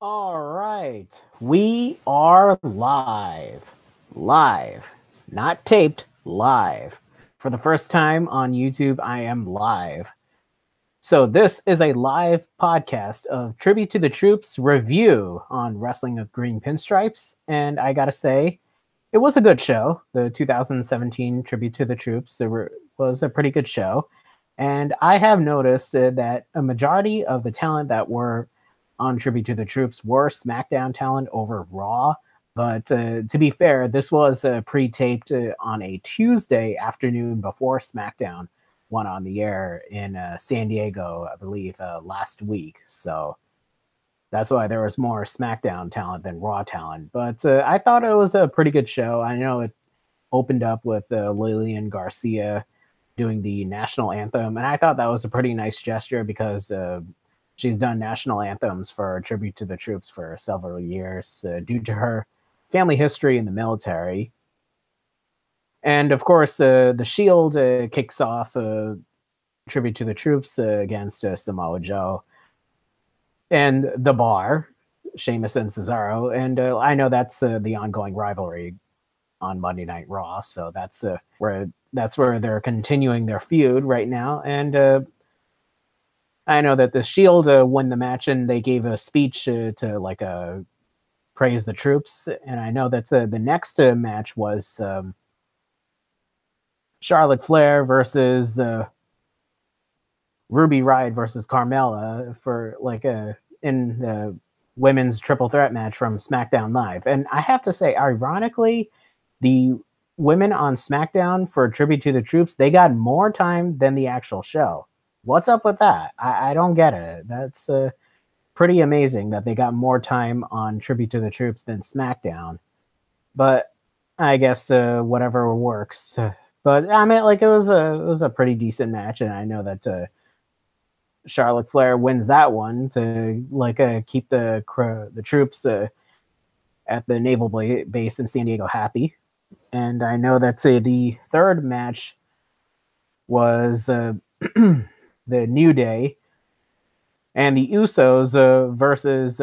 All right. We are live. Live. Not taped, live. For the first time on YouTube, I am live. So, this is a live podcast of Tribute to the Troops review on Wrestling with Green Pinstripes. And I gotta say, it was a good show. The 2017 Tribute to the Troops was a pretty good show. And I have noticed that a majority of the talent that were on Tribute to the Troops were SmackDown talent over Raw. But to be fair, this was pre-taped on a Tuesday afternoon before SmackDown went on the air in San Diego, I believe, last week. So that's why there was more SmackDown talent than Raw talent. But I thought it was a pretty good show. I know it opened up with Lillian Garcia doing the national anthem, and I thought that was a pretty nice gesture because she's done national anthems for Tribute to the Troops for several years due to her family history in the military. And of course, the Shield kicks off Tribute to the Troops against Samoa Joe and The Bar, Sheamus and Cesaro. And I know that's the ongoing rivalry on Monday Night Raw, so where they're continuing their feud right now. And I know that the Shield won the match, and they gave a speech to praise the troops. And I know that the next match was Charlotte Flair versus Ruby Riott versus Carmella for in the women's triple threat match from SmackDown Live. And I have to say, ironically, the women on SmackDown for Tribute to the Troops, they got more time than the actual show. What's up with that? I don't get it. That's pretty amazing that they got more time on Tribute to the Troops than SmackDown. But I guess whatever works. But I mean, it was a pretty decent match, and I know that Charlotte Flair wins that one to keep the troops at the naval base in San Diego happy. And I know that the third match was the New Day and the Usos versus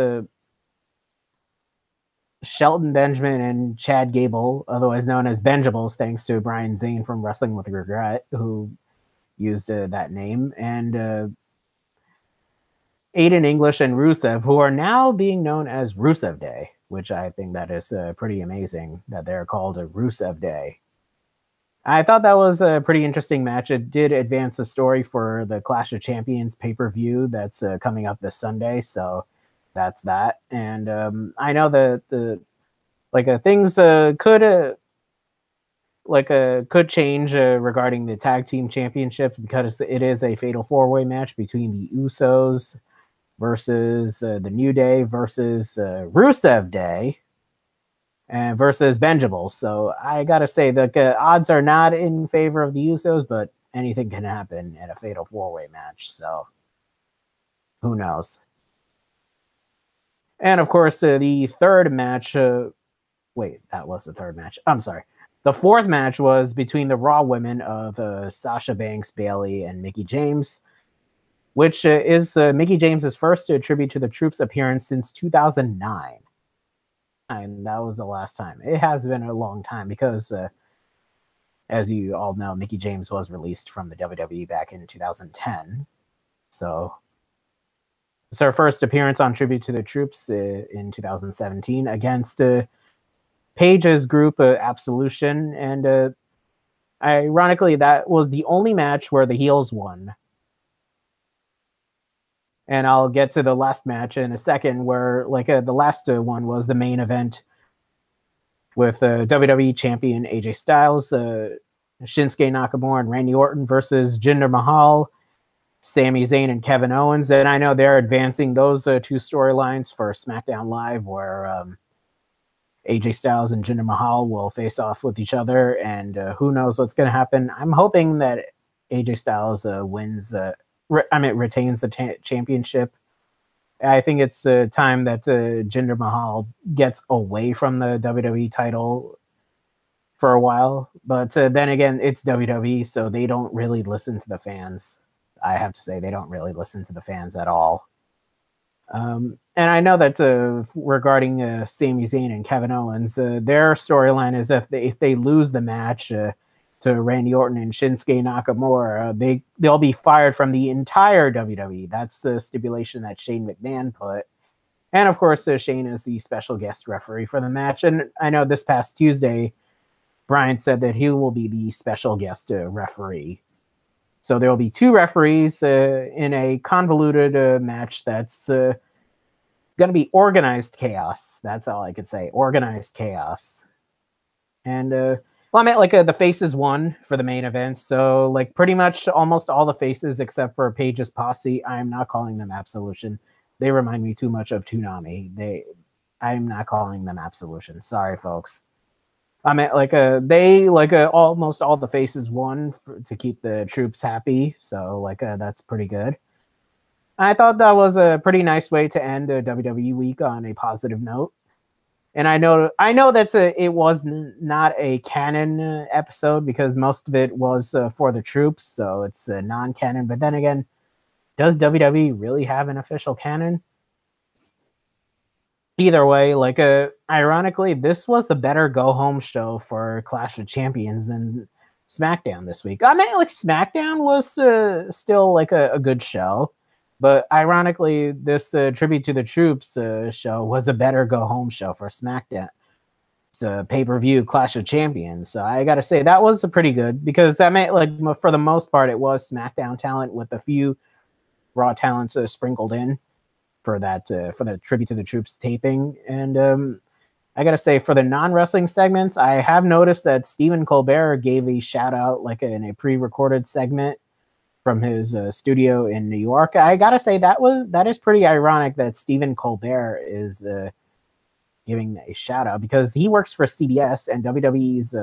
Shelton Benjamin and Chad Gable, otherwise known as Benjables, thanks to Brian Zane from Wrestling with Regret, who used that name, and Aiden English and Rusev, who are now being known as Rusev Day, which I think that is pretty amazing that they're called a Rusev Day. I thought that was a pretty interesting match. It did advance the story for the Clash of Champions pay-per-view that's coming up this Sunday, so that's that. And I know that things could change regarding the tag team championship because it is a fatal four-way match between the Usos versus the New Day versus Rusev Day and versus Benjables. So I gotta say the odds are not in favor of the Usos, but anything can happen in a fatal four-way match. So who knows? And of course, the third match. Wait, that was the third match. I'm sorry. The fourth match was between the Raw women of Sasha Banks, Bayley, and Mickie James, which is Mickie James's first Tribute to the Troops appearance since 2009. And that was the last time. It has been a long time because, as you all know, Mickie James was released from the WWE back in 2010. So it's her first appearance on Tribute to the Troops in 2017 against Paige's group, Absolution. And ironically, that was the only match where the heels won. And I'll get to the last match in a second, where the last one was the main event with WWE champion AJ Styles, Shinsuke Nakamura, and Randy Orton versus Jinder Mahal, Sami Zayn, and Kevin Owens. And I know they're advancing those two storylines for SmackDown Live, where AJ Styles and Jinder Mahal will face off with each other, and who knows what's going to happen. I'm hoping that AJ Styles retains the championship. I think it's time that Jinder Mahal gets away from the WWE title for a while. But then again, it's WWE, so they don't really listen to the fans. I have to say, they don't really listen to the fans at all. And I know that regarding Sami Zayn and Kevin Owens, their storyline is if they lose the match to Randy Orton and Shinsuke Nakamura, they'll be fired from the entire WWE. That's the stipulation that Shane McMahon put. And of course, Shane is the special guest referee for the match. And I know this past Tuesday, Brian said that he will be the special guest referee. So there will be two referees in a convoluted match that's going to be organized chaos. That's all I could say. Organized chaos. And well, I meant like the faces won for the main event. So like pretty much almost all the faces except for Paige's posse. I'm not calling them Absolution. They remind me too much of Toonami. I'm not calling them Absolution. Sorry, folks. I mean, almost all the faces won to keep the troops happy. So that's pretty good. I thought that was a pretty nice way to end a WWE week on a positive note. And I know that it was not a canon episode because most of it was for the troops, so it's non-canon. But then again, does WWE really have an official canon? Either way, ironically, this was the better go-home show for Clash of Champions than SmackDown this week. I mean, SmackDown was still a good show, but ironically, this Tribute to the Troops show was a better go-home show for SmackDown. It's a pay-per-view Clash of Champions, so I gotta say that was pretty good because I mean, for the most part, it was SmackDown talent with a few Raw talents sprinkled in for that Tribute to the Troops taping. And I gotta say, for the non-wrestling segments, I have noticed that Stephen Colbert gave a shout out in a pre-recorded segment from his studio in New York. I gotta say that is pretty ironic that Stephen Colbert is giving a shout out because he works for CBS and WWE's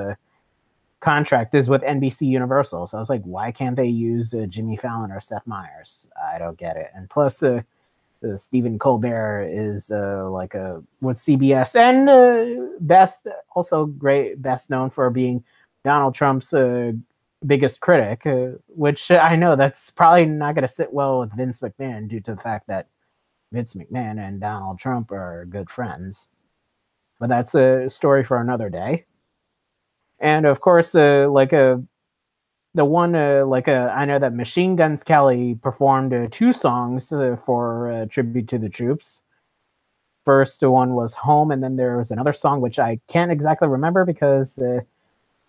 contract is with NBC Universal. So I was like, why can't they use Jimmy Fallon or Seth Meyers? I don't get it. And plus, Stephen Colbert is with CBS and best known for being Donald Trump's biggest critic, which I know that's probably not going to sit well with Vince McMahon due to the fact that Vince McMahon and Donald Trump are good friends. But that's a story for another day. And of course, I know that Machine Guns Kelly performed two songs for Tribute to the Troops. First one was Home, and then there was another song which I can't exactly remember because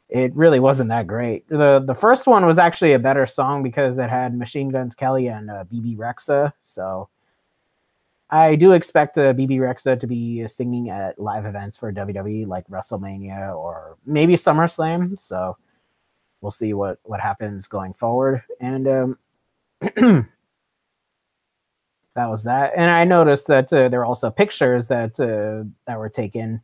it really wasn't that great. The first one was actually a better song because it had Machine Guns Kelly and BB Rexa. So I do expect BB Rexa to be singing at live events for WWE like WrestleMania or maybe SummerSlam. So we'll see what happens going forward. And that was that. And I noticed that there are also pictures that were taken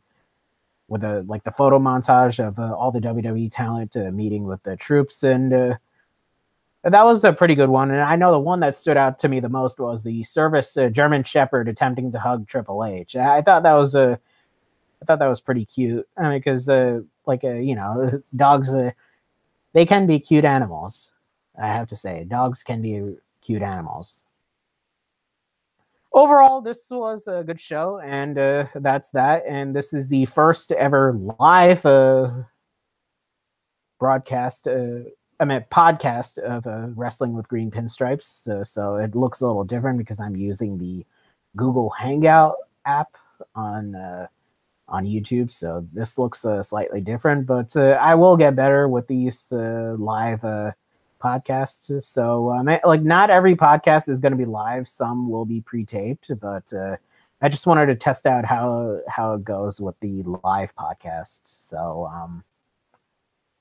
with the photo montage of all the WWE talent meeting with the troops. And that was a pretty good one. And I know the one that stood out to me the most was the service German Shepherd attempting to hug Triple H. I thought that was pretty cute. I mean, because dogs, they can be cute animals. I have to say, dogs can be cute animals. Overall, this was a good show, and that's that. And this is the first ever live podcast of Wrestling with Green Pinstripes. So it looks a little different because I'm using the Google Hangout app on YouTube. So this looks slightly different, but I will get better with these live podcasts. So not every podcast is going to be live. Some will be pre-taped, but I just wanted to test out how it goes with the live podcasts. So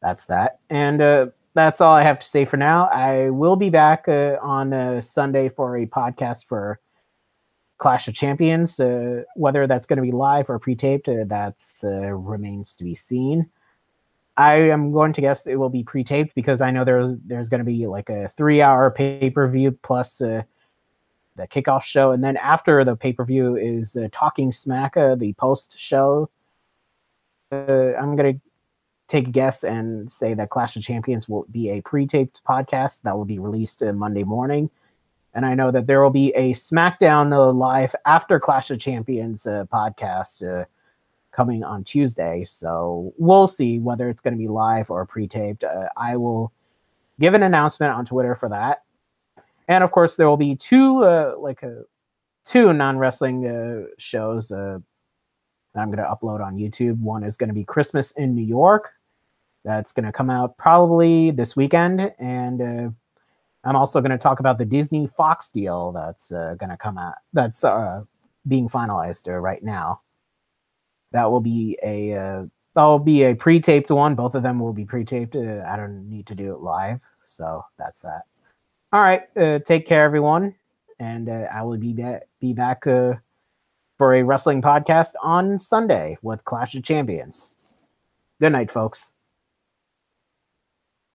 that's that. And that's all I have to say for now. I will be back on Sunday for a podcast for Clash of Champions. Whether that's going to be live or pre-taped, that remains to be seen. I am going to guess it will be pre-taped because I know there's going to be like a 3-hour pay-per-view plus the kickoff show, and then after the pay-per-view is Talking Smack, the post-show. I'm going to take a guess and say that Clash of Champions will be a pre-taped podcast that will be released Monday morning. And I know that there will be a SmackDown live after Clash of Champions podcast coming on Tuesday. So we'll see whether it's going to be live or pre-taped. I will give an announcement on Twitter for that. And of course, there will be two non-wrestling shows that I'm going to upload on YouTube. One is going to be Christmas in New York. That's going to come out probably this weekend. And I'm also going to talk about the Disney Fox deal that's going to come out. That's being finalized right now. That will be a pre-taped one. Both of them will be pre-taped. I don't need to do it live. So that's that. All right. Take care, everyone. And I will be back for a wrestling podcast on Sunday with Clash of Champions. Good night, folks.